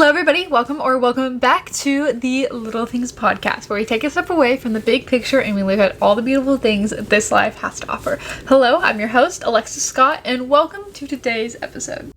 Hello everybody, welcome back to the Little Things podcast, where we take a step away from the big picture and we look at all the beautiful things this life has to offer. Hello, I'm your host, Alexis Scott, and welcome to today's episode.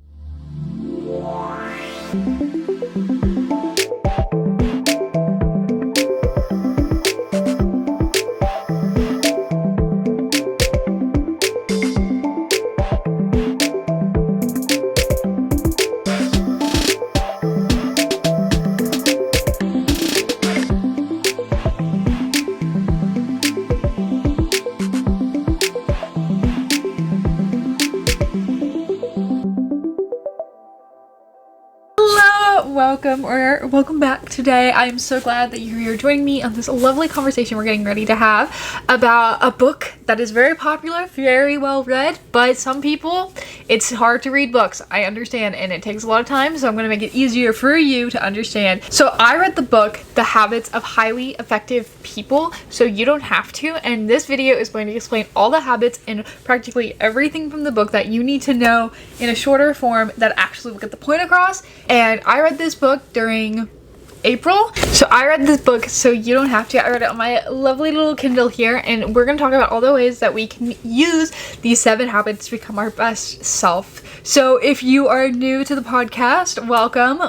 Welcome back today. I am so glad that you're here joining me on this lovely conversation we're getting ready to have about a book that is very popular, very well read, but some people, it's hard to read books. I understand, and it takes a lot of time, so I'm going to make it easier for you to understand. So I read the book, The Habits of Highly Effective People, so you don't have to, and this video is going to explain all the habits and practically everything from the book that you need to know in a shorter form that actually will get the point across. And I read this book during April, so I read this book so you don't have to. I read it on my lovely little Kindle here, and we're going to talk about all the ways that we can use these 7 habits to become our best self. So if you are new to the podcast, welcome,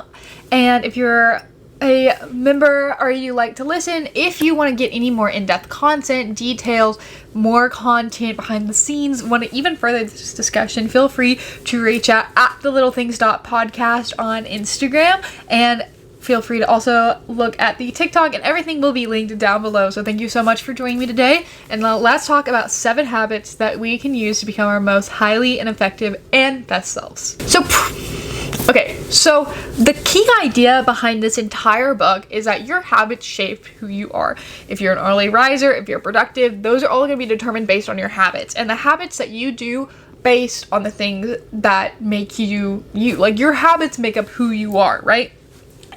and if you're a member or you like to listen, if you want to get any more in-depth content, details, more content behind the scenes, want to even further this discussion, feel free to reach out at thelittlethings.podcast on Instagram, and feel free to also look at the TikTok, and everything will be linked down below. So thank you so much for joining me today, and let's talk about 7 habits that we can use to become our most highly and effective and best selves. So the key idea behind this entire book is that your habits shape who you are. If you're an early riser, if you're productive, those are all going to be determined based on your habits, and the habits that you do based on the things that make you you. Like, your habits make up who you are, right?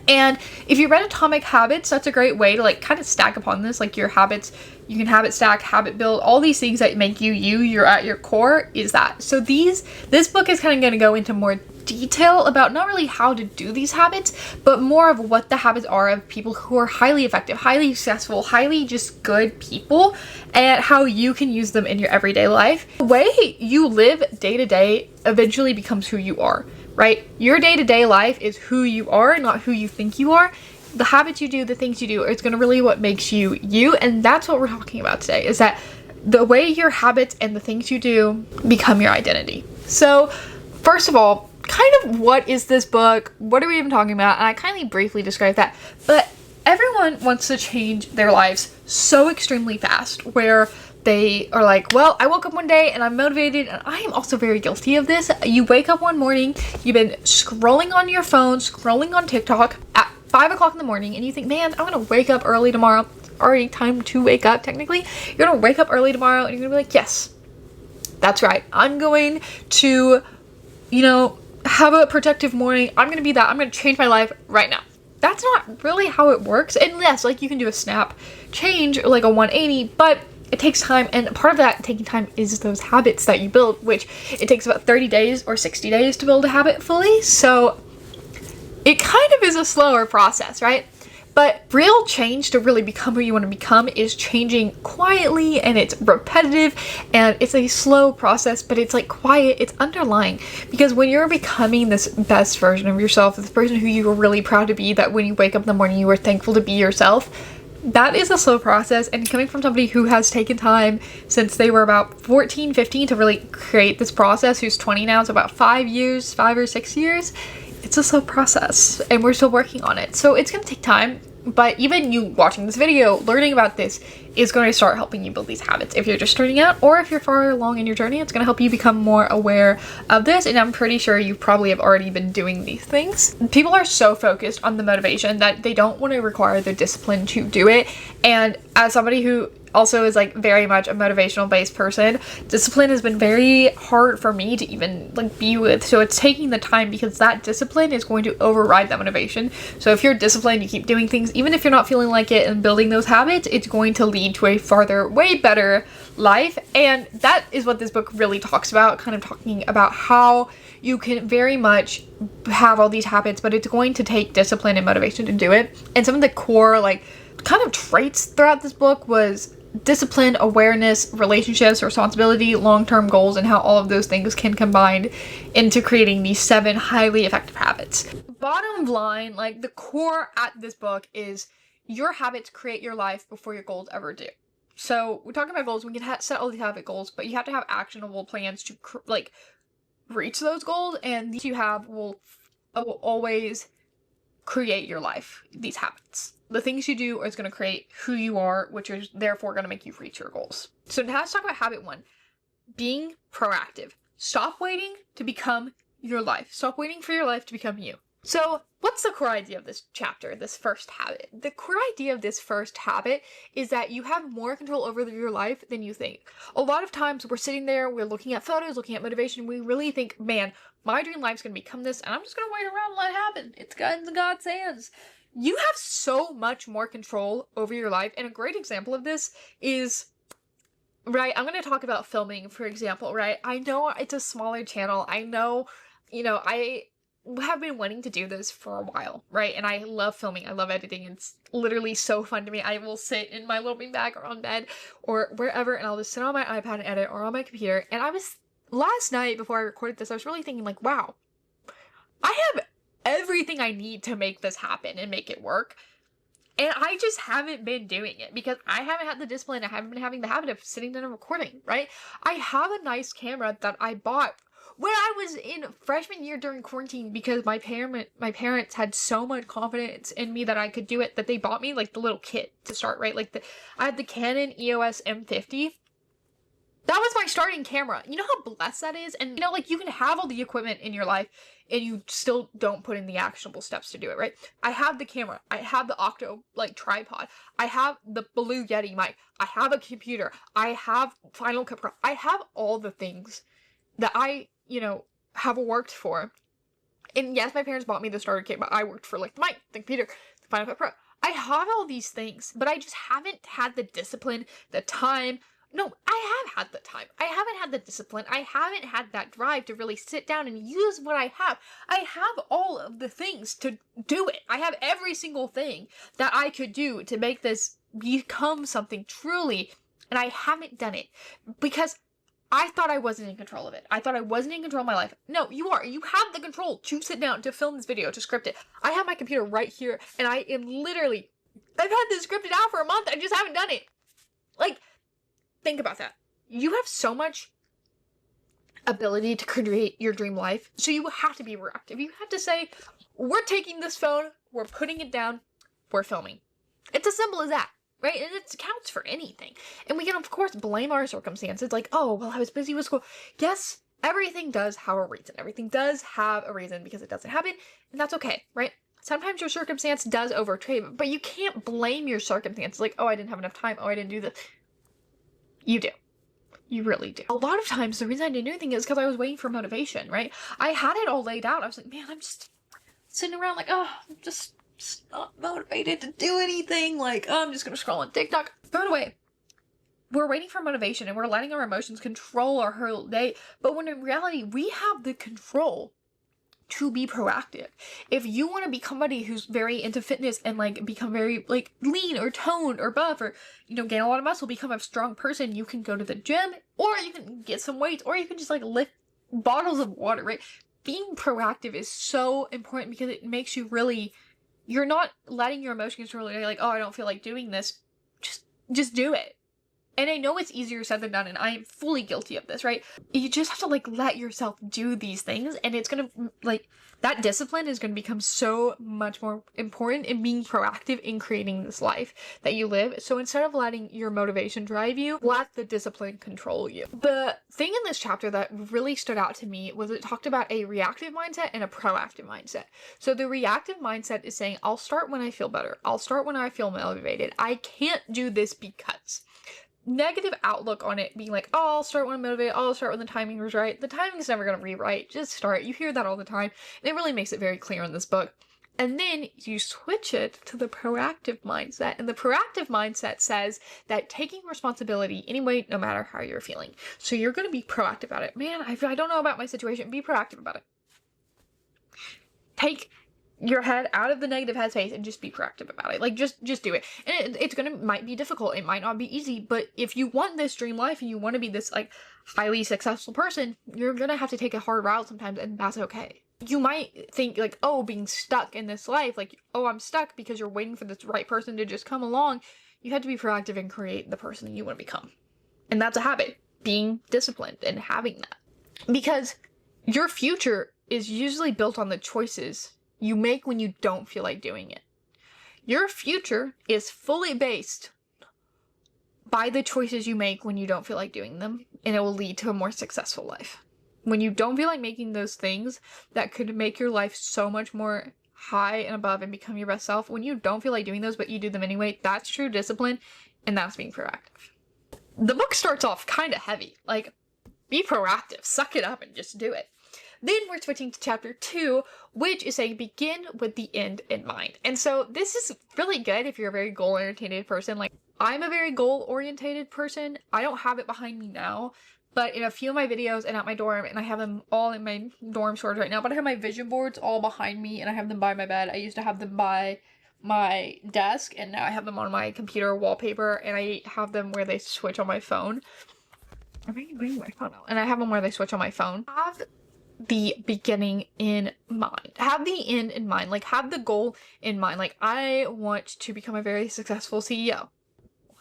And if you read Atomic Habits, that's a great way to kind of stack upon this, like your habits. You can habit stack, habit build, all these things that make you're at your core is that. So this book is kind of going to go into more detail about not really how to do these habits, but more of what the habits are of people who are highly effective, highly successful, highly just good people, and how you can use them in your everyday life. The way you live day to day eventually becomes who you are, right? Your day-to-day life is who you are, not who you think you are. The habits you do, the things you do, it's going to really what makes you you, and that's what we're talking about today, is that the way your habits and the things you do become your identity. So first of all, kind of what is this book? What are we even talking about? And I kind of briefly described that, but everyone wants to change their lives so extremely fast, where they are like, well, I woke up one day and I'm motivated, and I am also very guilty of this. You wake up one morning, you've been scrolling on your phone, scrolling on TikTok at 5 o'clock in the morning, and you think, man, I'm gonna wake up early tomorrow. It's already time to wake up, technically. You're gonna wake up early tomorrow, and you're gonna be like, yes, that's right. I'm going to, have a productive morning. I'm gonna be that. I'm gonna change my life right now. That's not really how it works. Unless, you can do a snap change, like a 180, but it takes time, and part of that taking time is those habits that you build, which it takes about 30 days or 60 days to build a habit fully. So it kind of is a slower process, right? But real change to really become who you want to become is changing quietly, and it's repetitive, and it's a slow process, but it's quiet, it's underlying. Because when you're becoming this best version of yourself, this person who you are really proud to be, that when you wake up in the morning you are thankful to be yourself, that is a slow process. And coming from somebody who has taken time since they were about 14, 15 to really create this process, who's 20 now, so about 5 or 6 years, it's a slow process, and we're still working on it. So it's going to take time, but even you watching this video, learning about this, is going to start helping you build these habits. If you're just starting out, or if you're far along in your journey, it's going to help you become more aware of this, and I'm pretty sure you probably have already been doing these things. People are so focused on the motivation that they don't want to require the discipline to do it, and as somebody who also is like very much a motivational based person, discipline has been very hard for me to even like be with. So it's taking the time, because that discipline is going to override that motivation. So if you're disciplined, you keep doing things even if you're not feeling like it, and building those habits, it's going to lead to a farther, way better life. And that is what this book really talks about, kind of talking about how you can very much have all these habits, but it's going to take discipline and motivation to do it. And some of the core like kind of traits throughout this book was discipline, awareness, relationships, responsibility, long-term goals, and how all of those things can combine into creating these 7 highly effective habits. Bottom line, like the core at this book is your habits create your life before your goals ever do. So we're talking about goals. We can set all these habit goals, but you have to have actionable plans to reach those goals, and these you have will always create your life. These habits, the things you do, is going to create who you are, which is therefore going to make you reach your goals. So now let's talk about habit 1, being proactive. Stop waiting to become your life. Stop waiting for your life to become you. So what's the core idea of this chapter, this first habit? The core idea of this first habit is that you have more control over your life than you think. A lot of times we're sitting there, we're looking at photos, looking at motivation, we really think, man, my dream life's going to become this, and I'm just going to wait around and let it happen. It's in God's hands. You have so much more control over your life, and a great example of this is, right, I'm going to talk about filming, for example, right? I know it's a smaller channel. I know, I have been wanting to do this for a while, right? And I love filming. I love editing. It's literally so fun to me. I will sit in my little beanbag or on bed or wherever, and I'll just sit on my iPad and edit, or on my computer. And last night before I recorded this, I was really thinking like, wow, I have everything I need to make this happen and make it work. And I just haven't been doing it because I haven't had the discipline. I haven't been having the habit of sitting down and recording, right? I have a nice camera that I bought when I was in freshman year during quarantine, because my parents had so much confidence in me that I could do it, that they bought me like the little kit to start, right? Like I had the Canon EOS M50. That was my starting camera. You know how blessed that is? And like you can have all the equipment in your life and you still don't put in the actionable steps to do it, right? I have the camera. I have the Octo tripod. I have the Blue Yeti mic. I have a computer. I have Final Cut Pro. I have all the things that I, have worked for. And yes, my parents bought me the starter kit, but I worked for the mic, the computer, the Final Cut Pro. I have all these things, but I just haven't had the discipline, the time. No, I have had the time. I haven't had the discipline. I haven't had that drive to really sit down and use what I have. I have all of the things to do it. I have every single thing that I could do to make this become something truly, and I haven't done it because I thought I wasn't in control of it. I thought I wasn't in control of my life. No, you are. You have the control to sit down, to film this video, to script it. I have my computer right here, and I've had this scripted out for a month. I just haven't done it. Think about that. You have so much ability to create your dream life, so you have to be reactive. You have to say, we're taking this phone, we're putting it down, we're filming. It's as simple as that, right? And it counts for anything. And we can, of course, blame our circumstances, like, oh, well, I was busy with school. Yes, everything does have a reason. Everything does have a reason because it doesn't happen, and that's okay, right? Sometimes your circumstance does overtrade, but you can't blame your circumstance, like, oh, I didn't have enough time, oh, I didn't do this. You do. You really do. A lot of times, the reason I didn't do anything is because I was waiting for motivation, right? I had it all laid out. I was like, man, I'm just sitting around like, oh, I'm just not motivated to do anything. Like, oh, I'm just going to scroll on TikTok. Throw it away. We're waiting for motivation and we're letting our emotions control our whole day. But when in reality, we have the control to be proactive. If you want to become somebody who's very into fitness and become very lean or toned or buff or gain a lot of muscle, become a strong person, you can go to the gym, or you can get some weights, or you can just lift bottles of water, right? Being proactive is so important because it makes you really, you're not letting your emotions control you, oh, I don't feel like doing this. Just do it. And I know it's easier said than done, and I am fully guilty of this, right? You just have to, let yourself do these things, and it's gonna, that discipline is gonna become so much more important in being proactive in creating this life that you live. So instead of letting your motivation drive you, let the discipline control you. The thing in this chapter that really stood out to me was it talked about a reactive mindset and a proactive mindset. So the reactive mindset is saying, I'll start when I feel better. I'll start when I feel motivated. I can't do this because. negative outlook on it being like, oh, I'll start when I'm motivated, I'll start when the timing was right. The timing's never going to be right. Just start. You hear that all the time. And it really makes it very clear in this book. And then you switch it to the proactive mindset. And the proactive mindset says that taking responsibility anyway, no matter how you're feeling. So you're going to be proactive about it. Man, I don't know about my situation. Be proactive about it. Take your head out of the negative headspace and just be proactive about it. Like, just do it. And it's might be difficult. It might not be easy, but if you want this dream life and you want to be this, like, highly successful person, you're gonna have to take a hard route sometimes, and that's okay. You might think, like, oh, being stuck in this life, like, oh, I'm stuck because you're waiting for this right person to just come along. You have to be proactive and create the person that you want to become. And that's a habit, being disciplined and having that. Because your future is usually built on the choices you make when you don't feel like doing it. Your future is fully based by the choices you make when you don't feel like doing them, and it will lead to a more successful life. When you don't feel like making those things that could make your life so much more high and above and become your best self, when you don't feel like doing those but you do them anyway, that's true discipline, and that's being proactive. The book starts off kind of heavy, like, be proactive, suck it up and just do it. Then we're switching to chapter 2, which is saying begin with the end in mind. And so this is really good if you're a very goal-oriented person. Like, I'm a very goal-oriented person. I don't have it behind me now, but in a few of my videos and at my dorm, and I have them all in my dorm storage right now, but I have my vision boards all behind me and I have them by my bed. I used to have them by my desk, and now I have them on my computer wallpaper, and I have them where they switch on my phone. I'm bringing my phone out. And I have them where they switch on my phone. Have the beginning in mind. Have the end in mind. Like, have the goal in mind. Like, I want to become a very successful CEO.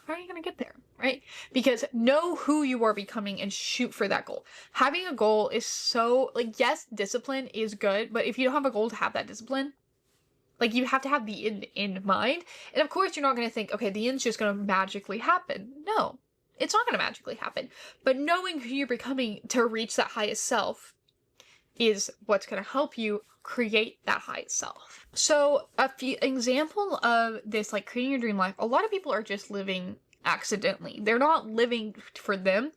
How are you going to get there? Right? Because know who you are becoming and shoot for that goal. Having a goal is so, like, yes, discipline is good, but if you don't have a goal to have that discipline, like, you have to have the end in mind. And of course, you're not going to think, okay, the end's just going to magically happen. No, it's not going to magically happen. But knowing who you're becoming to reach that highest self is what's going to help you create that highest self. So a few example of this, like, creating your dream life, a lot of people are just living accidentally. They're not living for them.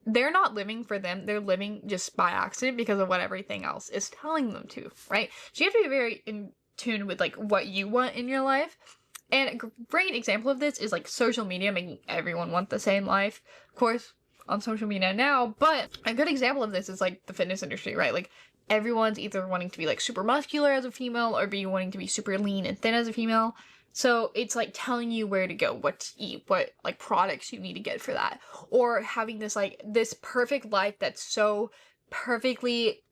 They're not living for them. They're living just by accident because of what everything else is telling them to, right? So you have to be very in tune with, like, what you want in your life. And a great example of this is, like, social media making everyone want the same life. Of course, on social media now, but a good example of this is, like, the fitness industry, right? Like, everyone's either wanting to be, like, super muscular as a female or be wanting to be super lean and thin as a female. So it's, like, telling you where to go, what to eat, what, like, products you need to get for that, or having this, like, this perfect life that's so perfectly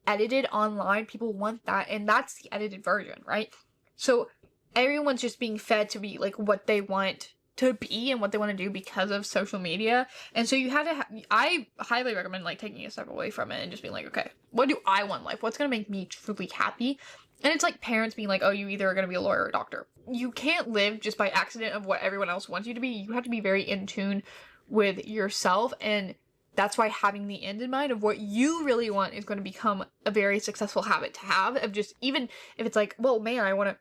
edited online. People want that, and that's the edited version, right? So everyone's just being fed to be, like, what they want to be and what they want to do because of social media. And so you have to I highly recommend, like, taking a step away from it and just being like, okay, what do I want in life? What's going to make me truly happy? And it's like parents being like, oh, you either are going to be a lawyer or a doctor. You can't live just by accident of what everyone else wants you to be. You have to be very in tune with yourself, and that's why having the end in mind of what you really want is going to become a very successful habit to have. Of just, even if it's like, well, man, I want to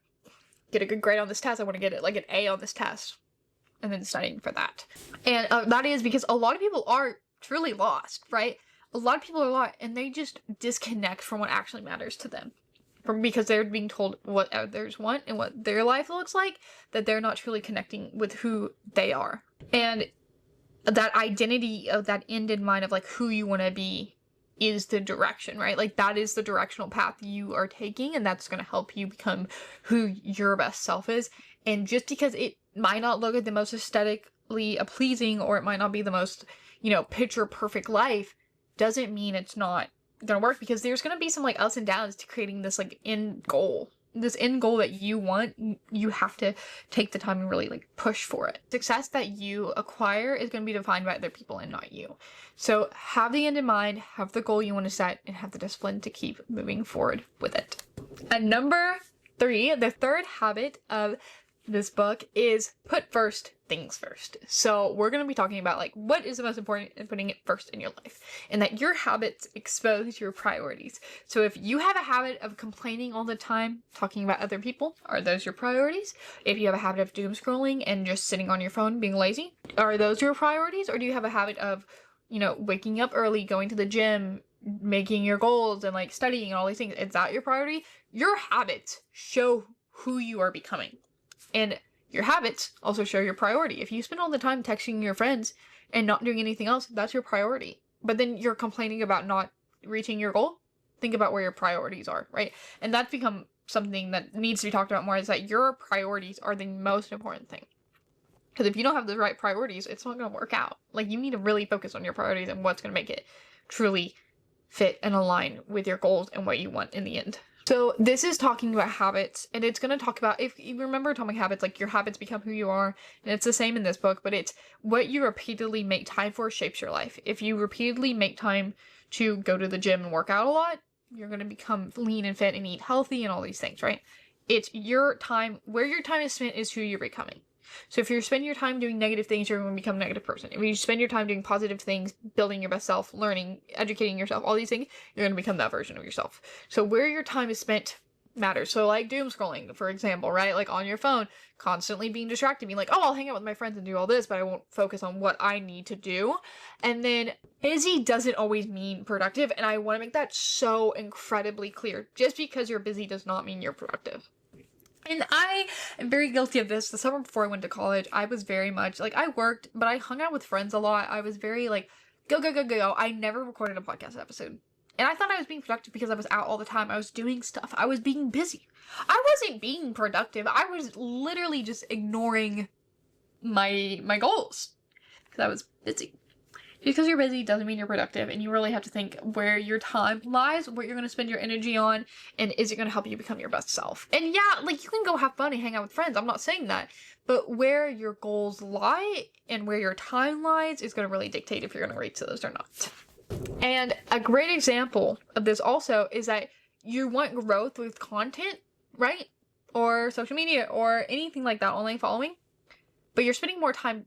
get a good grade on this test. I want to get it, like, an A on this test. And then studying for that. And that is because a lot of people are truly lost, right? A lot of people are lost, and they just disconnect from what actually matters to them. Because they're being told what others want and what their life looks like, that they're not truly connecting with who they are. And that identity of that end in mind of, like, who you want to be is the direction, right? Like, that is the directional path you are taking, and that's going to help you become who your best self is. And just because it might not look at the most aesthetically pleasing, or it might not be the most, you know, picture perfect life, doesn't mean it's not gonna work, because there's gonna be some, like, ups and downs to creating this, like, end goal. This end goal that you want, you have to take the time and really, like, push for it. Success that you acquire is going to be defined by other people and not you. So have the end in mind, have the goal you want to set, and have the discipline to keep moving forward with it. And number 3, the third habit of this book is put first things first. So we're going to be talking about like what is the most important in putting it first in your life, and that your habits expose your priorities. So if you have a habit of complaining all the time, talking about other people, are those your priorities? If you have a habit of doom scrolling and just sitting on your phone being lazy, are those your priorities? Or do you have a habit of, waking up early, going to the gym, making your goals and like studying and all these things? Is that your priority? Your habits show who you are becoming. And your habits also show your priority. If you spend all the time texting your friends and not doing anything else, that's your priority. But then you're complaining about not reaching your goal. Think about where your priorities are, right? And that's become something that needs to be talked about more, is that your priorities are the most important thing. Because if you don't have the right priorities, it's not going to work out. Like, you need to really focus on your priorities and what's going to make it truly fit and align with your goals and what you want in the end. So this is talking about habits, and it's going to talk about, if you remember Atomic Habits, like your habits become who you are, and it's the same in this book, but it's what you repeatedly make time for shapes your life. If you repeatedly make time to go to the gym and work out a lot, you're going to become lean and fit and eat healthy and all these things, right? It's your time, where your time is spent is who you're becoming. So if you spend your time doing negative things, you're going to become a negative person. If you spend your time doing positive things, building your best self, learning, educating yourself, all these things, you're going to become that version of yourself. So where your time is spent matters. So like doom scrolling, for example, right? Like on your phone, constantly being distracted, being like, oh, I'll hang out with my friends and do all this, but I won't focus on what I need to do. And then busy doesn't always mean productive. And I want to make that so incredibly clear. Just because you're busy does not mean you're productive. And I am very guilty of this. The summer before I went to college, I was very much, like, I worked, but I hung out with friends a lot. I was very, like, go, go, go, go, go. I never recorded a podcast episode. And I thought I was being productive because I was out all the time. I was doing stuff. I was being busy. I wasn't being productive. I was literally just ignoring my goals because I was busy. Because you're busy doesn't mean you're productive, and you really have to think where your time lies, what you're going to spend your energy on, and is it going to help you become your best self? And yeah, like, you can go have fun and hang out with friends. I'm not saying that. But where your goals lie and where your time lies is going to really dictate if you're going to reach those or not. And a great example of this also is that you want growth with content, right? Or social media or anything like that, online following. But you're spending more time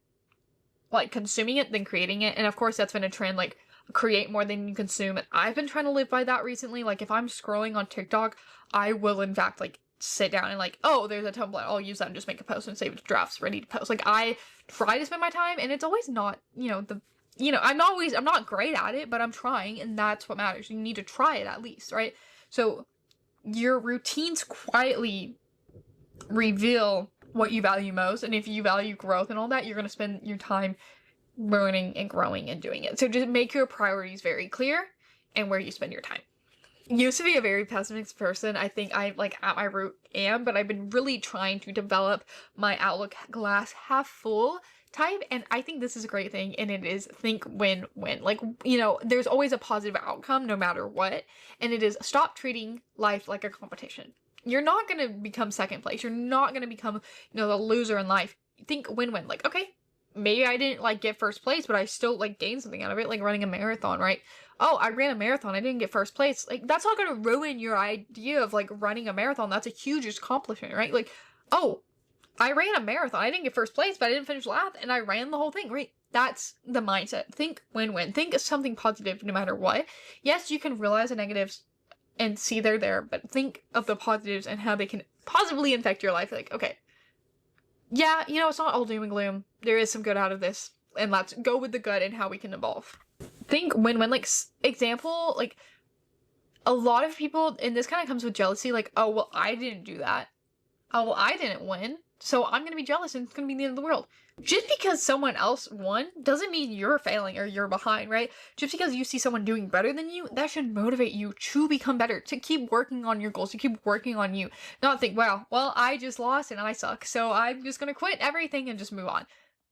like consuming it than creating it. And of course that's been a trend, like create more than you consume. And I've been trying to live by that recently. Like if I'm scrolling on TikTok, I will in fact like sit down and like, oh, there's a template, I'll use that and just make a post and save it to drafts ready to post. Like I try to spend my time, and it's always not, I'm not great at it, but I'm trying, and that's what matters. You need to try it at least, right? So your routines quietly reveal what you value most, and if you value growth and all that, you're going to spend your time learning and growing and doing it. So just make your priorities very clear and where you spend your time. Used to be a very pessimistic person. I think I like at my root am, but I've been really trying to develop my outlook glass half full type, and I think this is a great thing, and it is think win-win. Like, there's always a positive outcome no matter what, and it is stop treating life like a competition. You're not going to become second place. You're not going to become, the loser in life. Think win-win. Like, okay, maybe I didn't, like, get first place, but I still, like, gained something out of it, like running a marathon, right? Oh, I ran a marathon. I didn't get first place. Like, that's not going to ruin your idea of, like, running a marathon. That's a huge accomplishment, right? Like, oh, I ran a marathon. I didn't get first place, but I didn't finish last, and I ran the whole thing, right? That's the mindset. Think win-win. Think of something positive no matter what. Yes, you can realize the negatives and see they're there, but think of the positives and how they can positively affect your life. Like, okay, yeah, it's not all doom and gloom. There is some good out of this, and let's go with the good and how we can evolve. Think win-win. Like, example, like, a lot of people, and this kind of comes with jealousy, like, oh, well, I didn't do that. Oh, well, I didn't win, so I'm gonna be jealous and it's gonna be the end of the world. Just because someone else won doesn't mean you're failing or you're behind, right? Just because you see someone doing better than you, that should motivate you to become better, to keep working on your goals, to keep working on you. Not think, wow, well, I just lost and I suck, so I'm just gonna quit everything and just move on.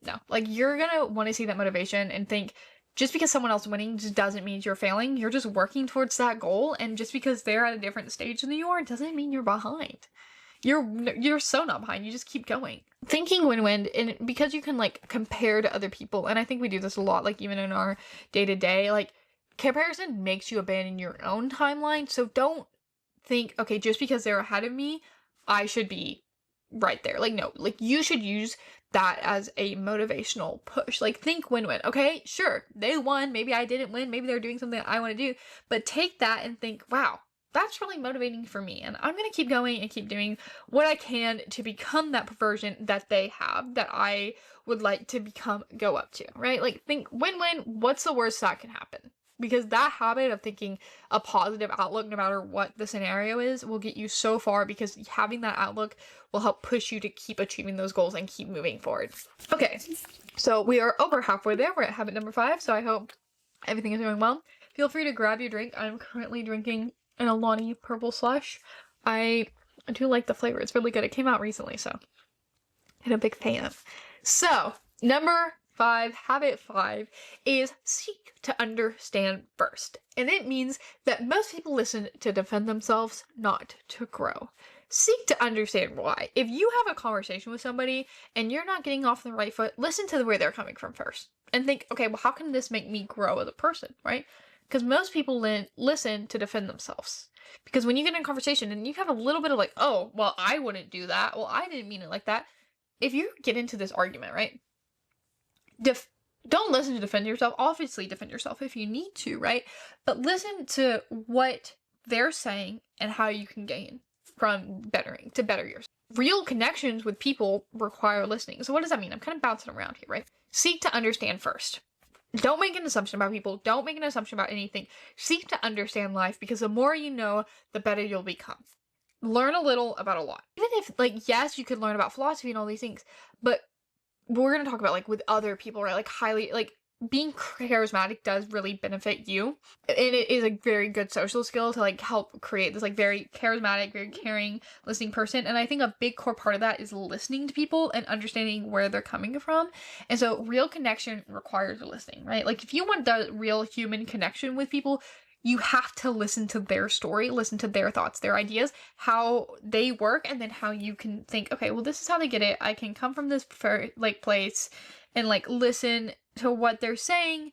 No, like, you're gonna want to see that motivation and think, just because someone else winning just doesn't mean you're failing. You're just working towards that goal, and just because they're at a different stage than you are doesn't mean you're behind. You're so not behind. You just keep going. Thinking win-win, and because you can, like, compare to other people, and I think we do this a lot, like, even in our day-to-day, like, comparison makes you abandon your own timeline. So don't think, okay, just because they're ahead of me, I should be right there. Like, no, like you should use that as a motivational push. Like, think win-win. Okay, sure, they won. Maybe I didn't win. Maybe they're doing something that I want to do. But take that and think, wow, that's really motivating for me. And I'm going to keep going and keep doing what I can to become that version that they have, that I would like to go up to, right? Like, think win-win. What's the worst that can happen? Because that habit of thinking a positive outlook, no matter what the scenario is, will get you so far, because having that outlook will help push you to keep achieving those goals and keep moving forward. Okay, so we are over halfway there. We're at habit number 5, so I hope everything is going well. Feel free to grab your drink. I'm currently drinking an Alani purple slush. I do like the flavor. It's really good. It came out recently, so I'm a big fan. So, number 5, habit 5 is seek to understand first. And it means that most people listen to defend themselves, not to grow. Seek to understand why. If you have a conversation with somebody and you're not getting off the right foot, listen to where they're coming from first. And think, okay, well, how can this make me grow as a person, right? Because most people listen to defend themselves. Because when you get in a conversation and you have a little bit of like, oh, well, I wouldn't do that. Well, I didn't mean it like that. If you get into this argument, right? Don't listen to defend yourself. Obviously, defend yourself if you need to, right? But listen to what they're saying and how you can gain from better yourself. Real connections with people require listening. So what does that mean? I'm kind of bouncing around here, right? Seek to understand first. Don't make an assumption about people. Don't make an assumption about anything. Seek to understand life, because the more you know, the better you'll become. Learn a little about a lot. Even if, like, yes, you could learn about philosophy and all these things, but we're going to talk about, like, with other people, right? Like, highly, like, being charismatic does really benefit you. And it is a very good social skill to, like, help create this, like, very charismatic, very caring, listening person. And I think a big core part of that is listening to people and understanding where they're coming from. And so real connection requires listening, right? Like, if you want the real human connection with people, you have to listen to their story, listen to their thoughts, their ideas, how they work, and then how you can think, okay, well, this is how they get it. I can come from this place and, like, listen to what they're saying,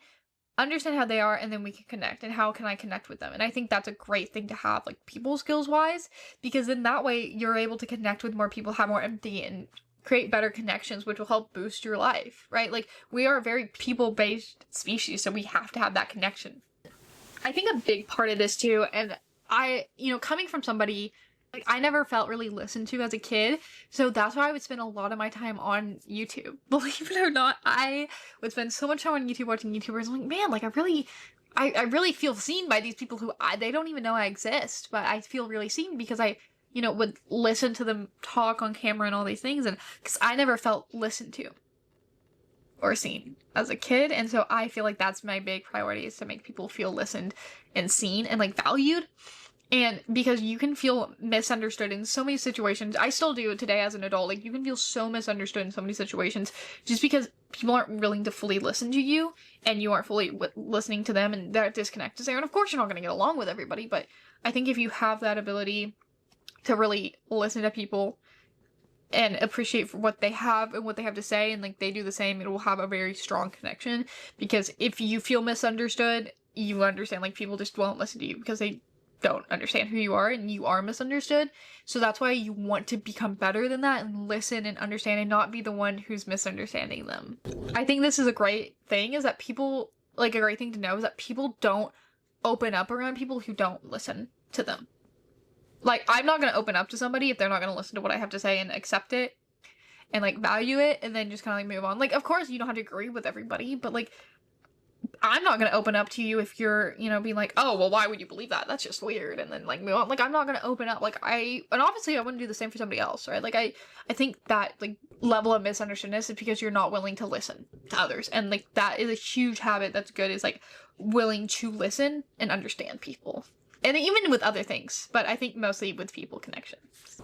understand how they are, and then we can connect. And how can I connect with them? And I think that's a great thing to have, like, people skills wise, because then that way you're able to connect with more people, have more empathy, and create better connections, which will help boost your life, right? Like, we are a very people-based species, so we have to have that connection. I think a big part of this too, and coming from somebody, like, I never felt really listened to as a kid, so that's why I would spend a lot of my time on YouTube. Believe it or not, I would spend so much time on YouTube watching YouTubers. I'm like, man, like, I really feel seen by these people who they don't even know I exist, but I feel really seen because I, would listen to them talk on camera and all these things, and because I never felt listened to or seen as a kid. And so I feel like that's my big priority, is to make people feel listened and seen and, like, valued. And because you can feel misunderstood in so many situations. I still do it today as an adult. Like, you can feel so misunderstood in so many situations just because people aren't willing to fully listen to you and you aren't fully listening to them, and that disconnect is there. And of course you're not going to get along with everybody, but I think if you have that ability to really listen to people and appreciate for what they have and what they have to say, and, like, they do the same, it will have a very strong connection. Because if you feel misunderstood, you understand, like, people just won't listen to you because they don't understand who you are and you are misunderstood. So that's why you want to become better than that and listen and understand and not be the one who's misunderstanding them. I think this is a great thing, is that people, like, a great thing to know is that people don't open up around people who don't listen to them. Like, I'm not going to open up to somebody if they're not going to listen to what I have to say and accept it and, like, value it and then just kind of, like, move on. Like, of course, you don't have to agree with everybody, but, like, I'm not going to open up to you if you're, being like, oh, well, why would you believe that? That's just weird. And then, like, move on. Like, I'm not going to open up. Like, and obviously I wouldn't do the same for somebody else, right? Like, I think that, like, level of misunderstoodness is because you're not willing to listen to others. And, like, that is a huge habit that's good, is, like, willing to listen and understand people. And even with other things, but I think mostly with people connection.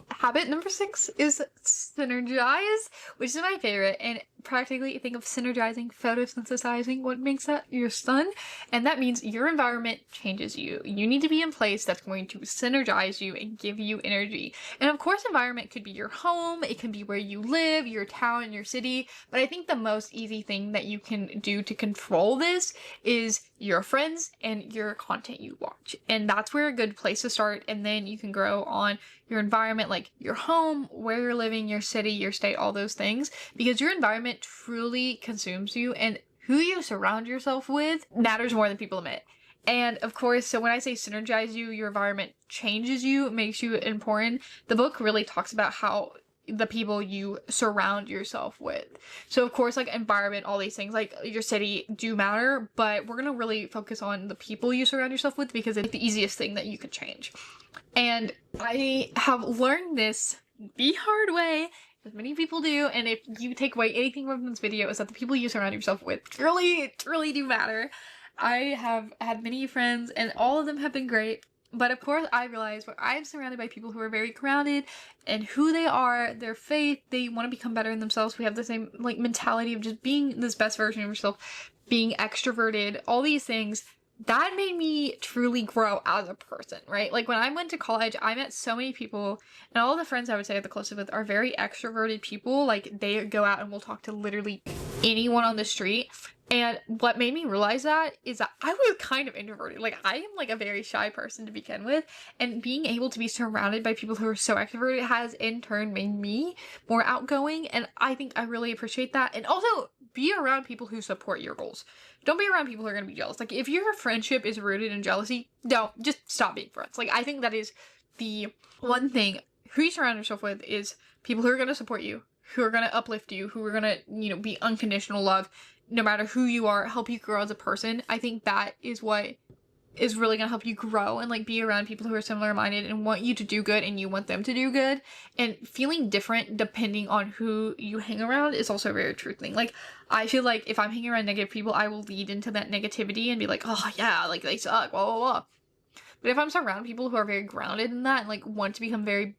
Habit number 6 is Synergize, which is my favorite. And practically think of synergizing, photosynthesizing what makes that your sun. And that means your environment changes you. You need to be in place that's going to synergize you and give you energy. And of course, environment could be your home. It can be where you live, your town, your city. But I think the most easy thing that you can do to control this is your friends and your content you watch. And that's where a good place to start. And then you can grow on your environment, like your home, where you're living, your city, your state, all those things, because your environment truly consumes you, and who you surround yourself with matters more than people admit. And of course, so when I say synergize you, your environment changes you, makes you important. The book really talks about how the people you surround yourself with. So of course, like environment, all these things, like your city do matter, but we're gonna really focus on the people you surround yourself with because it's the easiest thing that you could change. And I have learned this the hard way, as many people do, and if you take away anything from this video, is that the people you surround yourself with really do matter. I have had many friends and all of them have been great, but of course I realize when I'm surrounded by people who are very grounded and who they are, their faith, they want to become better in themselves. We have the same like mentality of just being this best version of yourself, being extroverted, all these things. That made me truly grow as a person, right? Like when I went to college, I met so many people, and all the friends I would say I'm the closest with are very extroverted people. Like they go out and will talk to literally anyone on the street. And what made me realize that is that I was kind of introverted. Like I am like a very shy person to begin with, and being able to be surrounded by people who are so extroverted has in turn made me more outgoing, and I think I really appreciate that. And also be around people who support your goals. Don't be around people who are going to be jealous. Like if your friendship is rooted in jealousy, no, just stop being friends. Like I think that is the one thing. Who you surround yourself with is people who are going to support you, who are going to uplift you, who are going to, you know, be unconditional love, no matter who you are, help you grow as a person. I think that is what is really going to help you grow, and like be around people who are similar minded and want you to do good and you want them to do good. And feeling different depending on who you hang around is also a very true thing. Like I feel like if I'm hanging around negative people, I will lead into that negativity and be like, oh yeah, like they suck, blah blah blah. But if I'm surrounded people who are very grounded in that and like want to become very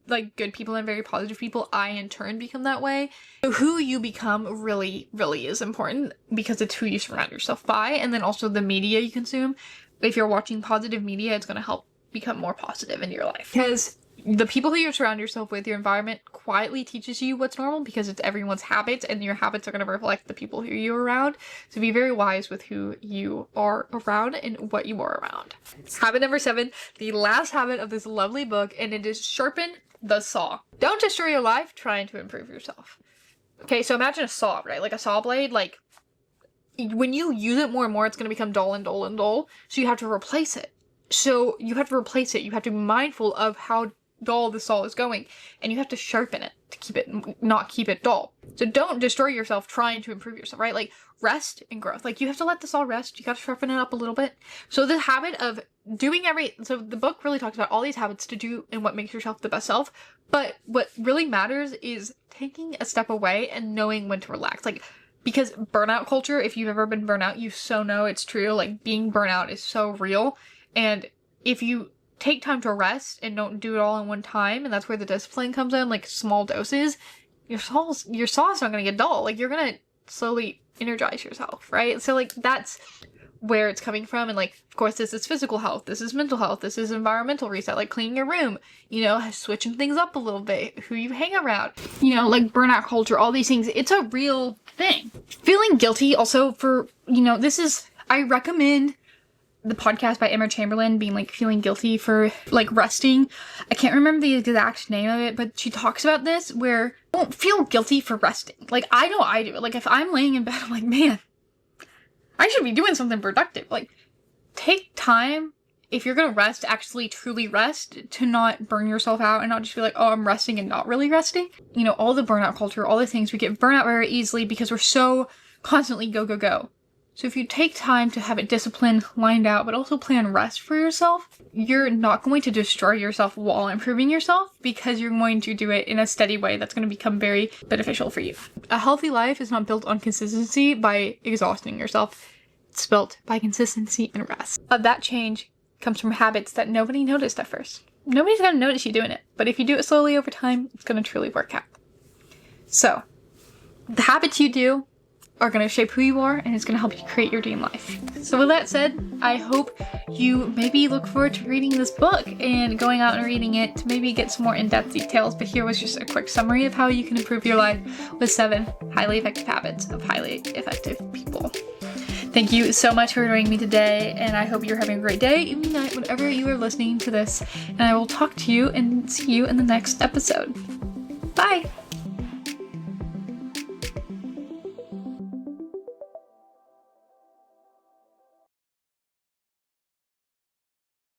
like good people and very positive people, I in turn become that way. So who you become really is important, because it's who you surround yourself by, and then also the media you consume. If you're watching positive media, it's going to help become more positive in your life, because the people who you surround yourself with, your environment quietly teaches you what's normal, because it's everyone's habits, and your habits are going to reflect the people who you're around. So be very wise with who you are around and what you are around. Habit number 7, the last habit of this lovely book, and it is sharpen the saw. Don't destroy your life trying to improve yourself. Okay, so imagine a saw, right? Like a saw blade, like when you use it more and more, it's going to become dull and dull and dull. So you have to replace it. So you have to replace it. You have to be mindful of how dull the saw is going, and you have to sharpen it to keep it, not keep it dull. So don't destroy yourself trying to improve yourself, right? Like rest and growth. Like you have to let the saw rest. You got to sharpen it up a little bit. So the habit of doing so the book really talks about all these habits to do and what makes yourself the best self. But what really matters is taking a step away and knowing when to relax. Like, because burnout culture, if you've ever been burnt out, you so know it's true. Like being burnt out is so real. And if you take time to rest and don't do it all in one time, and that's where the discipline comes in, like small doses, your saw's not gonna get dull. Like you're gonna slowly energize yourself, right? So like that's where it's coming from. And like, of course, this is physical health, this is mental health, this is environmental reset, like cleaning your room, you know, switching things up a little bit, who you hang around, you know, like burnout culture, all these things. It's a real thing. Feeling guilty also for, you know, I recommend the podcast by Emma Chamberlain, being like feeling guilty for like resting. I can't remember the exact name of it, but she talks about this where don't feel guilty for resting. Like I know I do it. Like if I'm laying in bed, I'm like, man, I should be doing something productive. Like take time, if you're gonna rest, actually truly rest, to not burn yourself out and not just be like, oh, I'm resting and not really resting. You know, all the burnout culture, all the things, we get burnt out very easily because we're so constantly go. So if you take time to have it disciplined, lined out, but also plan rest for yourself, you're not going to destroy yourself while improving yourself, because you're going to do it in a steady way that's going to become very beneficial for you. A healthy life is not built on consistency by exhausting yourself. It's built by consistency and rest. That change comes from habits that nobody noticed at first. Nobody's going to notice you doing it, but if you do it slowly over time, it's going to truly work out. So the habits you do are going to shape who you are, and it's going to help you create your dream life. So with that said, I hope you maybe look forward to reading this book and going out and reading it to maybe get some more in-depth details, but here was just a quick summary of how you can improve your life with 7 highly effective habits of highly effective people. Thank you so much for joining me today, and I hope you're having a great day, evening, night, whenever you are listening to this, and I will talk to you and see you in the next episode. Bye!